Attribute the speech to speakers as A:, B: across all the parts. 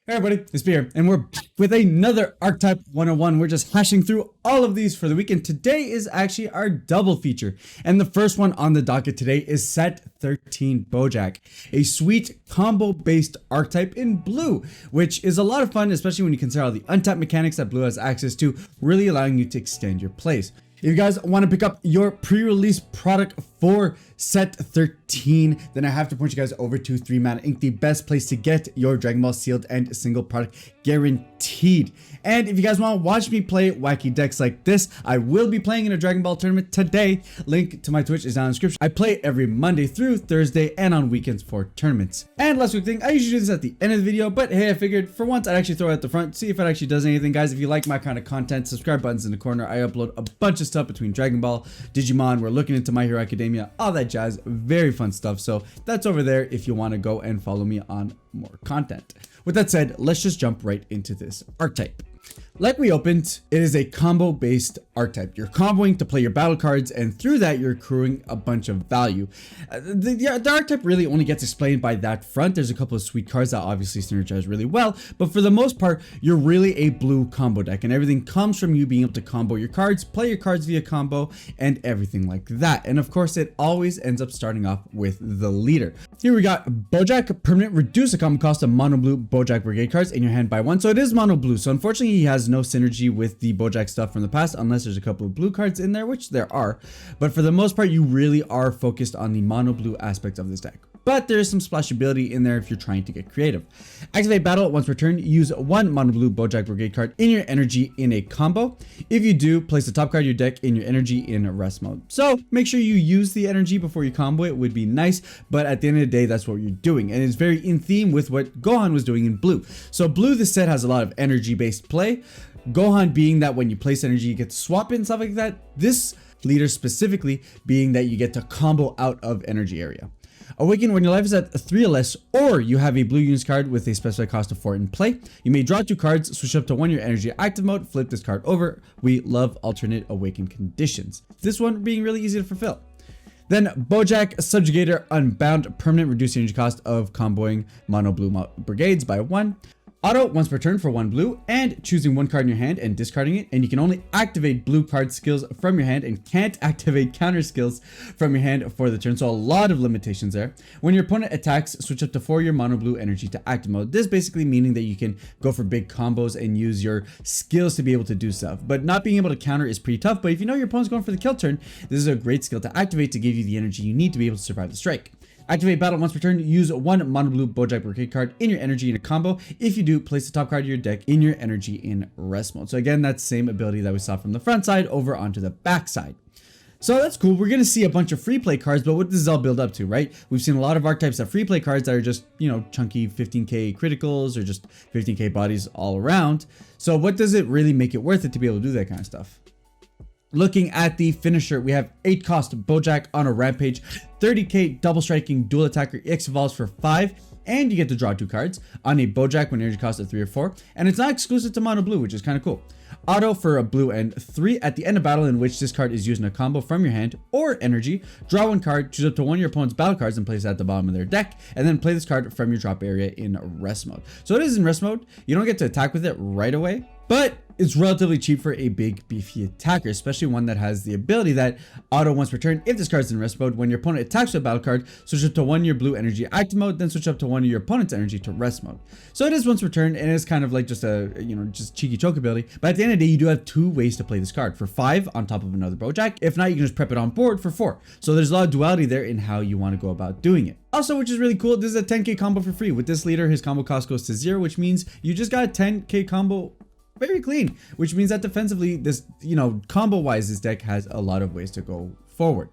A: Hey everybody, it's Beer, and we're back with another Archetype 101. We're just hashing through all of these for the weekend. Today is actually our double feature, and the first one on the docket today is set 13 Boujack, a sweet combo-based archetype in blue, which is a lot of fun, especially when you consider all the untapped mechanics that blue has access to, really allowing you to extend your plays. If you guys want to pick up your pre-release product for set 13, then I have to point you guys over to 3 Mana Inc., the best place to get your Dragon Ball sealed and single product guaranteed. And if you guys want to watch me play wacky decks like this, I will be playing in a Dragon Ball tournament today. Link to my Twitch is down in the description. I play every Monday through Thursday and on weekends for tournaments. And last quick thing, I usually do this at the end of the video, but hey, I figured for once I'd actually throw it at the front, see if it actually does anything. Guys, if you like my kind of content, subscribe button's in the corner. I upload a bunch of stuff between Dragon Ball, Digimon, we're looking into My Hero Academia, all that jazz, very fun stuff. So that's over there if you want to go and follow me on more content. With that said, let's just jump right into this archetype. Like we opened, it is a combo based archetype. You're comboing to play your battle cards, and through that you're accruing a bunch of value. The archetype really only gets explained by that front. There's a couple of sweet cards that obviously synergize really well, but for the most part you're really a blue combo deck, and everything comes from you being able to combo your cards, play your cards via combo, and everything like that. And of course it always ends up starting off with the leader. Here we got Boujack. Permanent, reduce the common cost of mono blue Boujack Brigade cards in your hand by 1. So it is mono blue, so unfortunately he has no synergy with the Boujack stuff from the past, unless there's a couple of blue cards in there, which there are. But for the most part, you really are focused on the mono blue aspect of this deck. But there is some splashability in there if you're trying to get creative. Activate battle once per turn. Use 1 mono blue Boujack Brigade card in your energy in a combo. If you do, place the top card of your deck in your energy in rest mode. So make sure you use the energy before you combo it, would be nice, but at the end of the day, that's what you're doing. And it's very in theme with what Gohan was doing in blue. So blue, this set has a lot of energy based play. Gohan being that when you place energy, you get to swap it and stuff like that. This leader specifically being that you get to combo out of energy area. Awaken when your life is at 3 or less, or you have a blue units card with a specified cost of 4 in play. You may draw 2 cards, switch up to 1 your energy active mode, flip this card over. We love alternate awaken conditions. This one being really easy to fulfill. Then Boujack Subjugator Unbound, permanent, reduce energy cost of comboing mono blue brigades by 1. Auto once per turn for 1 blue, and choosing 1 card in your hand and discarding it, and you can only activate blue card skills from your hand and can't activate counter skills from your hand for the turn, so a lot of limitations there. When your opponent attacks, switch up to 4 your mono blue energy to active mode. This basically meaning that you can go for big combos and use your skills to be able to do stuff, but not being able to counter is pretty tough. But if you know your opponent's going for the kill turn, this is a great skill to activate to give you the energy you need to be able to survive the strike. Activate battle once per turn. Use 1 mono blue Boujack Brigade card in your energy in a combo. If you do, place the top card of your deck in your energy in rest mode. So again, that same ability that we saw from the front side over onto the back side. So that's cool. We're going to see a bunch of free play cards, but what does this all build up to, right? We've seen a lot of archetypes of free play cards that are just, you know, chunky 15k criticals or just 15k bodies all around. So what does it really make it worth it to be able to do that kind of stuff? Looking at the finisher, we have 8 cost Boujack on a rampage, 30k double striking dual attacker, EX evolves for 5, and you get to draw 2 cards on a Boujack when energy cost of 3 or 4, and it's not exclusive to mono blue, which is kind of cool. Auto for a blue and 3 at the end of battle in which this card is used in a combo from your hand or energy. Draw 1 card, choose up to 1 of your opponent's battle cards and place it at the bottom of their deck, and then play this card from your drop area in rest mode. So it is in rest mode. You don't get to attack with it right away, but it's relatively cheap for a big beefy attacker, especially one that has the ability that auto once per turn. If this card's in rest mode, when your opponent attacks with a battle card, switch up to 1 your blue energy active mode, then switch up to 1 of your opponent's energy to rest mode. So it is once per turn, and it's kind of like just a, you know, just cheeky choke ability. But at the end of the day, you do have 2 ways to play this card, for 5 on top of another Boujack. If not, you can just prep it on board for 4. So there's a lot of duality there in how you want to go about doing it. Also, which is really cool, this is a 10k combo for free. With this leader, his combo cost goes to 0, which means you just got a 10k combo very clean, which means that defensively, this, you know, combo wise, this deck has a lot of ways to go forward.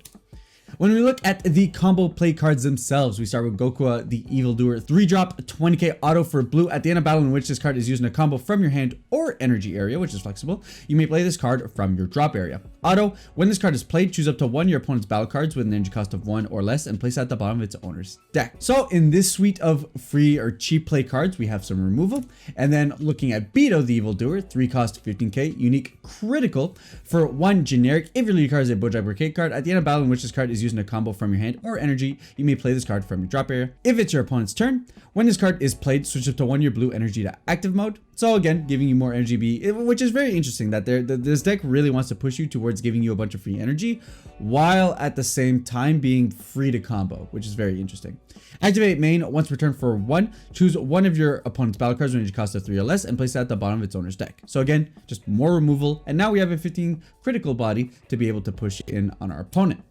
A: When we look at the combo play cards themselves, we start with Goku, the Evildoer, 3-drop, 20k auto for blue. At the end of battle in which this card is used in a combo from your hand or energy area, which is flexible, you may play this card from your drop area. Auto, when this card is played, choose up to 1 of your opponent's battle cards with an energy cost of 1 or less and place it at the bottom of its owner's deck. So in this suite of free or cheap play cards, we have some removal. And then looking at Beto, the Evildoer, 3 cost, 15k, unique critical for 1 generic. If your lead card is a Boujack Brigade card, at the end of battle in which this card is is used in a combo from your hand or energy, you may play this card from your drop area. If it's your opponent's turn, when this card is played, switch up to 1 your blue energy to active mode. So again, giving you more energy B, which is very interesting that this deck really wants to push you towards giving you a bunch of free energy while at the same time being free to combo, which is very interesting. Activate main once per turn for 1. Choose one of your opponent's battle cards when energy costs of 3 or less and place it at the bottom of its owner's deck. So again, just more removal, and now we have a 15 critical body to be able to push in on our opponent.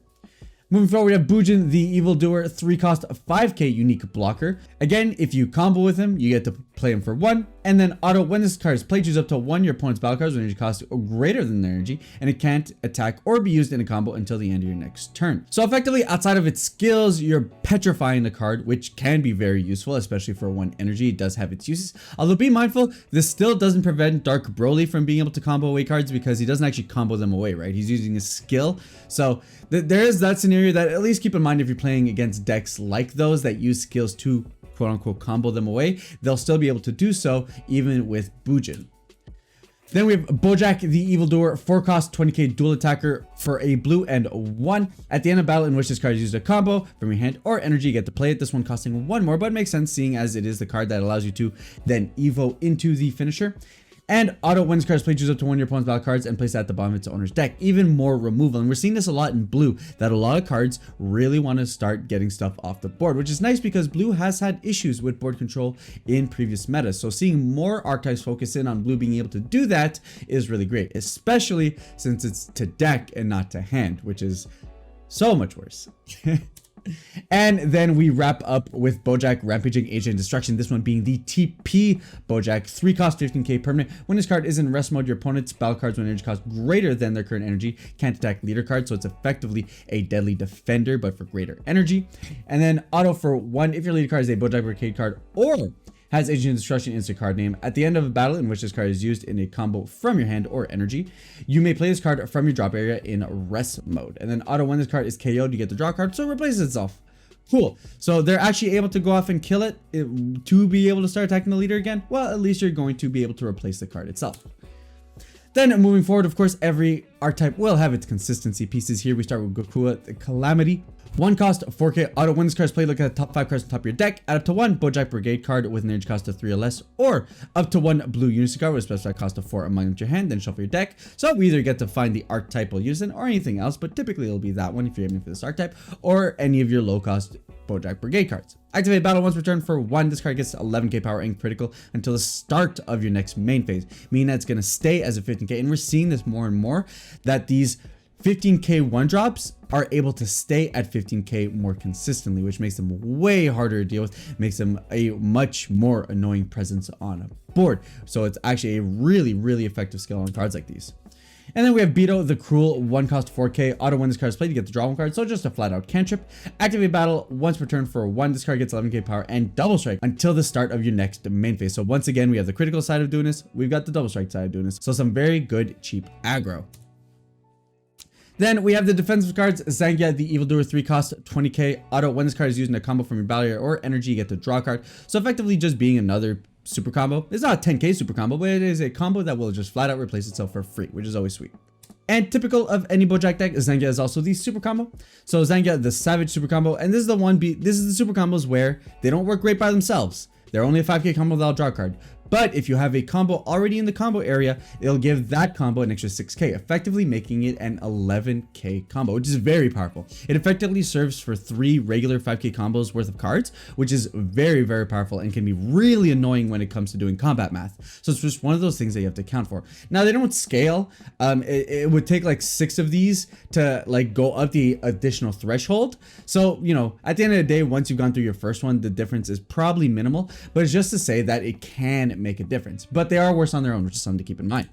A: Moving forward, we have Boujack the Evildoer, 3 cost 5k unique blocker. Again, if you combo with him, you get to play him for 1. And then auto, when this card is played, choose up to 1 your opponent's battle cards with energy cost greater than their energy, and it can't attack or be used in a combo until the end of your next turn. So effectively, outside of its skills, you're petrifying the card, which can be very useful, especially for 1 energy. It does have its uses. Although be mindful, this still doesn't prevent Dark Broly from being able to combo away cards because he doesn't actually combo them away, right? He's using his skill. So there is that scenario that at least keep in mind if you're playing against decks like those that use skills to quote unquote combo them away, they'll still be able to do so even with Boujack. Then we have Boujack the Evildoer, 4 cost 20k dual attacker for a blue and 1. At the end of battle in which this card is used a combo from your hand or energy, you get to play it. This one costing 1 more, but it makes sense seeing as it is the card that allows you to then evo into the finisher. And auto, when this card is played, choose up to 1 of your opponent's battle cards and place it at the bottom of its owner's deck. Even more removal. And we're seeing this a lot in blue, that a lot of cards really want to start getting stuff off the board, which is nice because blue has had issues with board control in previous metas. So seeing more archetypes focus in on blue being able to do that is really great, especially since it's to deck and not to hand, which is so much worse. And then we wrap up with Boujack Rampaging Agent Destruction, this one being the TP Boujack, 3 cost 15k permanent. When this card is in rest mode, your opponent's battle cards with energy cost greater than their current energy can't attack leader cards, so it's effectively a deadly defender but for greater energy. And then auto for 1 if your leader card is a Boujack Brigade card or has Agent Destruction instant card name. At the end of a battle in which this card is used in a combo from your hand or energy, you may play this card from your drop area in rest mode. And then auto, when this card is KO'd, you get the draw card, so it replaces itself. Cool. So they're actually able to go off and kill it to be able to start attacking the leader again. Well, at least you're going to be able to replace the card itself. Then moving forward, of course, every archetype will have its consistency pieces. Here we start with Gokua the Calamity. 1 cost 4k auto, when this card is played, look at the top 5 cards on top of your deck, add up to 1 Boujack Brigade card with an energy cost of 3 or less, or up to 1 blue Unison card with a specified cost of 4 among your hand, then shuffle your deck. So we either get to find the archetypal Unison or anything else, but typically it'll be that one if you're aiming for this archetype, or any of your low cost Boujack Brigade cards. Activate battle once per turn for 1. This card gets 11k power and critical until the start of your next main phase, meaning that it's going to stay as a 15k, and we're seeing this more and more, that these 15k 1-drops are able to stay at 15k more consistently, which makes them way harder to deal with, makes them a much more annoying presence on a board. So it's actually a really, really effective skill on cards like these. And then we have Beto the Cruel, 1 cost 4k auto, when this card is played, you get to draw 1 card, so just a flat out cantrip. Activate battle once per turn for 1. This card gets 11k power and double strike until the start of your next main phase. So once again, we have the critical side of doing this, we've got the double strike side of doing this, so some very good cheap aggro. Then we have the defensive cards, Zangia the Evildoer, 3 cost 20k auto, when this card is used in a combo from your battle area or energy, you get to draw a card. So effectively just being another super combo. It's not a 10k super combo, but it is a combo that will just flat out replace itself for free, which is always sweet. And typical of any Boujack deck, Zangia is also the super combo. So Zangia the Savage super combo, and this is the super combos where they don't work great by themselves. They're only a 5k combo that'll draw a card. But if you have a combo already in the combo area, it'll give that combo an extra 6k, effectively making it an 11k combo, which is very powerful. It effectively serves for 3 regular 5k combos worth of cards, which is very, very powerful and can be really annoying when it comes to doing combat math. So it's just one of those things that you have to account for. Now, they don't scale. It would take like 6 of these to like go up the additional threshold. So, you know, at the end of the day, once you've gone through your first one, the difference is probably minimal, but it's just to say that it can make a difference, but they are worse on their own, which is something to keep in mind.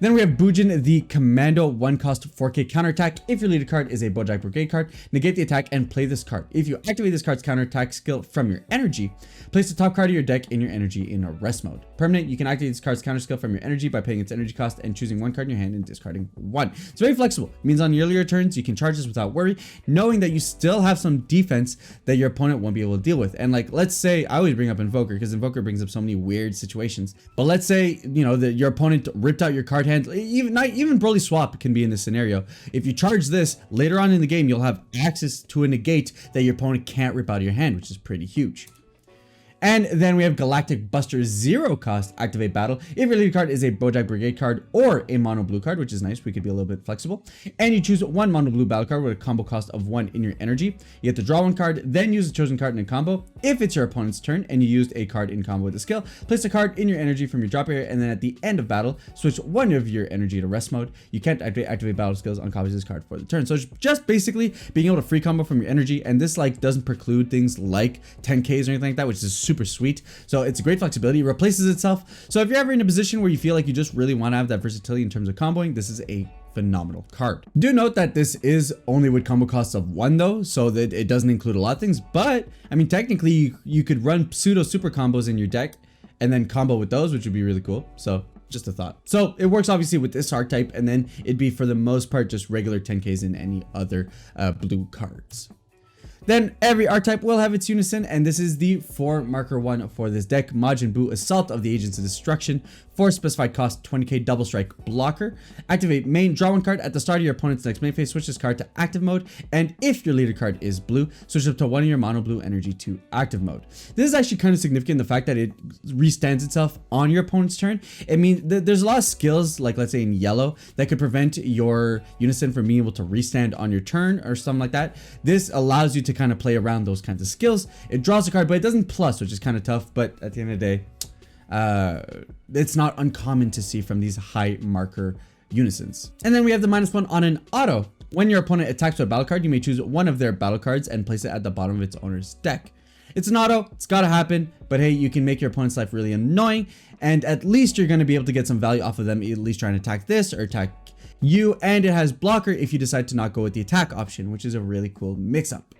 A: Then we have Boujack the Commando, 1 cost 4k counterattack. If your leader card is a Boujack Brigade card, negate the attack and play this card. If you activate this card's counterattack skill from your energy, place the top card of your deck in your energy in a rest mode. Permanent, you can activate this card's counter skill from your energy by paying its energy cost and choosing 1 card in your hand and discarding 1. It's very flexible. It means on the earlier turns, you can charge this without worry, knowing that you still have some defense that your opponent won't be able to deal with. And like, let's say, I always bring up Invoker because Invoker brings up so many weird situations, but let's say, you know, that your opponent ripped out your card hand, even Broly Swap can be in this scenario. If you charge this, later on in the game, you'll have access to a negate that your opponent can't rip out of your hand, which is pretty huge. And then we have Galactic Buster 0 cost activate battle. If your leader card is a Boujack Brigade card or a mono blue card, which is nice, we could be a little bit flexible. And you choose one mono blue battle card with a combo cost of 1 in your energy. You get to draw one card, then use the chosen card in a combo. If it's your opponent's turn and you used a card in combo with the skill, place a card in your energy from your drop area, and then at the end of battle, switch one of your energy to rest mode. You can't activate battle skills on copies of this card for the turn. So it's just basically being able to free combo from your energy, and this like doesn't preclude things like 10Ks or anything like that, which is super sweet. So it's a great flexibility. It replaces itself. So if you're ever in a position where you feel like you just really want to have that versatility in terms of comboing, this is a phenomenal card. Do note that this is only with combo costs of 1 though, so that it doesn't include a lot of things, but I mean technically you could run pseudo super combos in your deck and then combo with those, which would be really cool. So just a thought. So it works obviously with this archetype, and then it'd be for the most part just regular 10Ks in any other blue cards. Then every archetype will have its Unison, and this is the 4 marker one for this deck. Majin Buu, Assault of the Agents of Destruction, 4 specified cost, 20k double strike blocker. Activate main, draw one card at the start of your opponent's next main phase, switch this card to active mode, and if your leader card is blue, switch up to one of your mono blue energy to active mode. This is actually kind of significant, the fact that it restands itself on your opponent's turn. I mean, there's a lot of skills, like let's say in yellow, that could prevent your Unison from being able to restand on your turn or something like that. This allows you to kind of play around those kinds of skills. It draws a card, but it doesn't plus, which is kind of tough, but at the end of the day, it's not uncommon to see from these high marker Unisons. And then we have the -1 on an auto. When your opponent attacks with a battle card, you may choose one of their battle cards and place it at the bottom of its owner's deck. It's an auto, it's gotta happen, but hey, you can make your opponent's life really annoying, and at least you're gonna be able to get some value off of them, at least trying to attack this or attack you, and it has blocker if you decide to not go with the attack option, which is a really cool mix-up.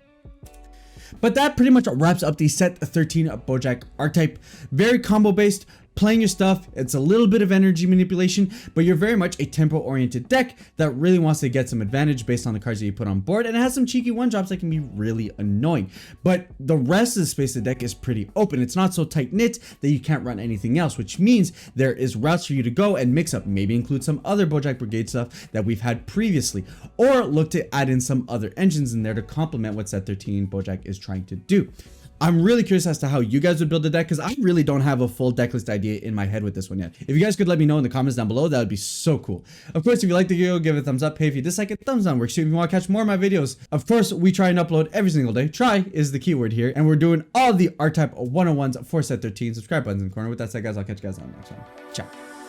A: But that pretty much wraps up the set 13 Boujack archetype. Very combo based, playing your stuff. It's a little bit of energy manipulation, but you're very much a tempo oriented deck that really wants to get some advantage based on the cards that you put on board, and it has some cheeky one drops that can be really annoying. But the rest of the space of the deck is pretty open. It's not so tight knit that you can't run anything else, which means there is routes for you to go and mix up, maybe include some other Boujack Brigade stuff that we've had previously, or look to add in some other engines in there to complement what set 13 Boujack is trying to do. I'm really curious as to how you guys would build the deck, because I really don't have a full deck list idea in my head with this one yet. If you guys could let me know in the comments down below, that would be so cool. Of course, if you like the video, give it a thumbs up. Hey, if you dislike it, thumbs down works too. If you want to catch more of my videos, of course, we try and upload every single day. Try is the keyword here, and we're doing all the archetype 101s for set 13. Subscribe buttons in the corner. With that said, guys, I'll catch you guys on the next one. Ciao.